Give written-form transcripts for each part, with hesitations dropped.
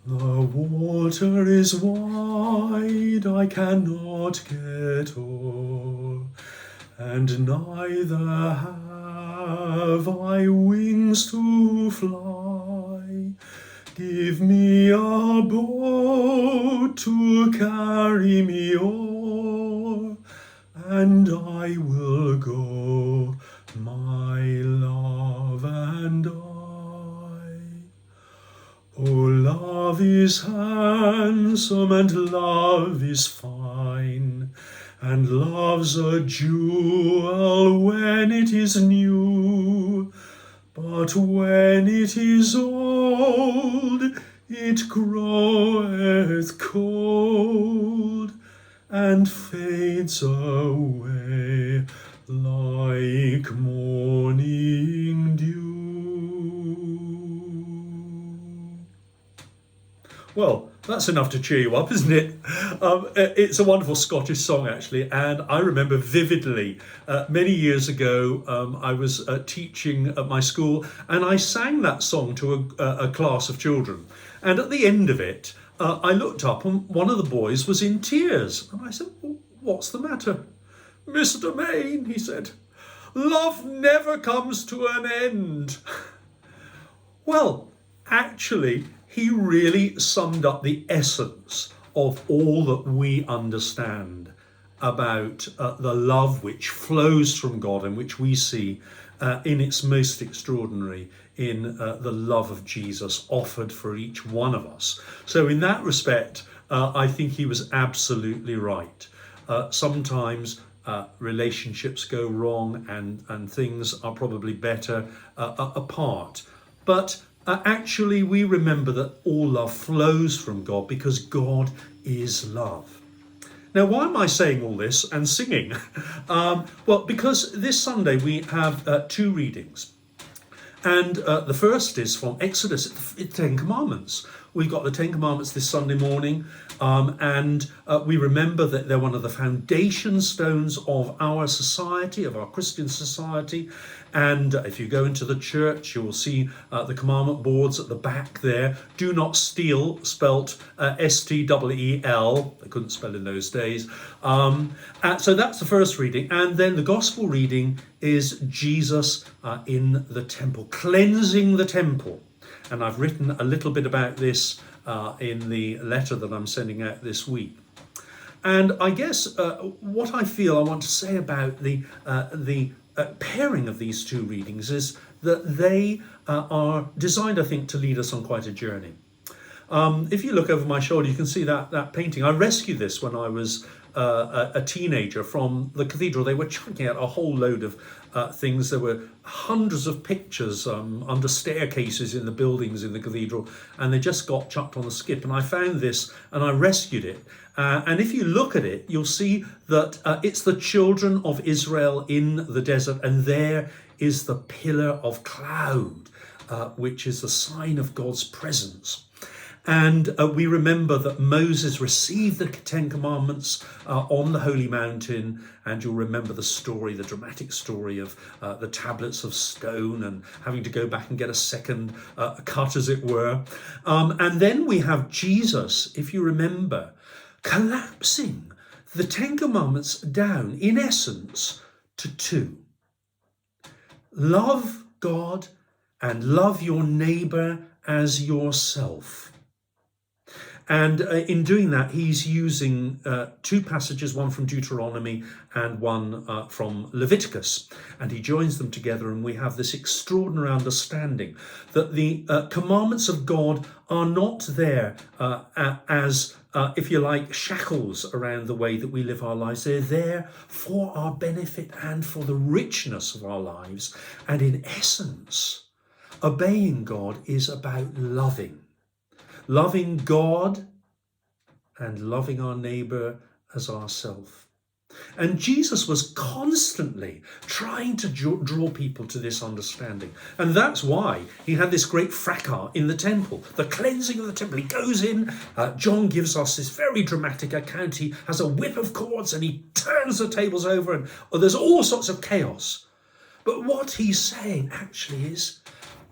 The water is wide, I cannot get o'er, and neither have I wings to fly. Give me a boat to carry me o'er, and I will go, my love and I. Oh, love is handsome and love is fine, and love's a jewel when it is new, but when it is old, it groweth cold and fades away like morning dew. Well, that's enough to cheer you up, isn't it? It's a wonderful Scottish song, actually, and I remember vividly many years ago I was teaching at my school, and I sang that song to a class of children. And at the end of it, I looked up and one of the boys was in tears. And I said, "What's the matter?" "Mr. Main," he said, "love never comes to an end." Well, actually, he really summed up the essence of all that we understand about the love which flows from God and which we see in its most extraordinary in the love of Jesus offered for each one of us. So in that respect, I think he was absolutely right. Sometimes relationships go wrong and things are probably better apart. But actually, we remember that all love flows from God because God is love. Now, why am I saying all this and singing? Well, because this Sunday we have two readings. And the first is from Exodus, the Ten Commandments. We've got the Ten Commandments this Sunday morning, and we remember that they're one of the foundation stones of our society, of our Christian society. And if you go into the church, you will see the commandment boards at the back there. Do not steal, spelt S-T-E-E-L. They couldn't spell in those days. So that's the first reading. And then the gospel reading is Jesus in the temple, cleansing the temple. And I've written a little bit about this in the letter that I'm sending out this week. And I guess what I feel I want to say about the pairing of these two readings is that they are designed, I think, to lead us on quite a journey. If you look over my shoulder, you can see that painting. I rescued this when I was a teenager from the cathedral. They were chucking out a whole load of things. There were hundreds of pictures under staircases in the buildings in the cathedral, and they just got chucked on the skip. And I found this and I rescued it. And if you look at it, you'll see that it's the children of Israel in the desert, and there is the pillar of cloud, which is the sign of God's presence. And we remember that Moses received the Ten Commandments on the Holy Mountain, and you'll remember the story, the dramatic story of the tablets of stone and having to go back and get a second cut, as it were. And then we have Jesus, if you remember, collapsing the Ten Commandments down, in essence, to two. Love God and love your neighbour as yourself. And in doing that, he's using two passages, one from Deuteronomy and one from Leviticus. And he joins them together, and we have this extraordinary understanding that the commandments of God are not there as, if you like, shackles around the way that we live our lives. They're there for our benefit and for the richness of our lives. And in essence, obeying God is about loving God and loving our neighbour as ourselves. And Jesus was constantly trying to draw people to this understanding. And that's why he had this great fracas in the temple, the cleansing of the temple. He goes in, John gives us this very dramatic account. He has a whip of cords and he turns the tables over, and there's all sorts of chaos. But what he's saying actually is,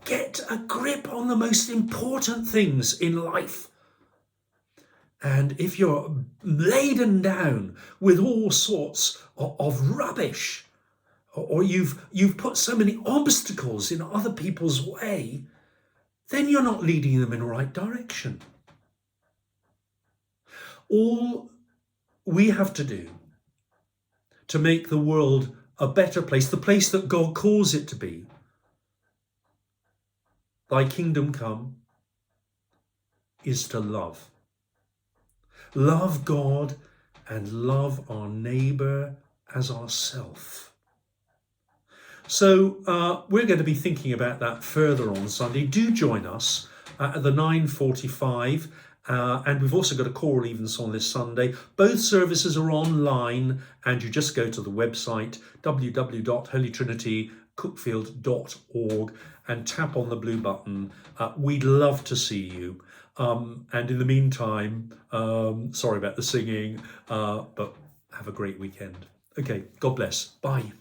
get a grip on the most important things in life. And if you're laden down with all sorts of rubbish, or you've put so many obstacles in other people's way, then you're not leading them in the right direction. All we have to do to make the world a better place, the place that God calls it to be, thy kingdom come, is to love. Love God and love our neighbour as ourself. So we're going to be thinking about that further on Sunday. Do join us at the 9:45. And we've also got a choral evensong this Sunday. Both services are online, and you just go to the website www.holytrinitycookfield.org and tap on the blue button. We'd love to see you. And in the meantime, sorry about the singing, but have a great weekend. Okay, God bless. Bye.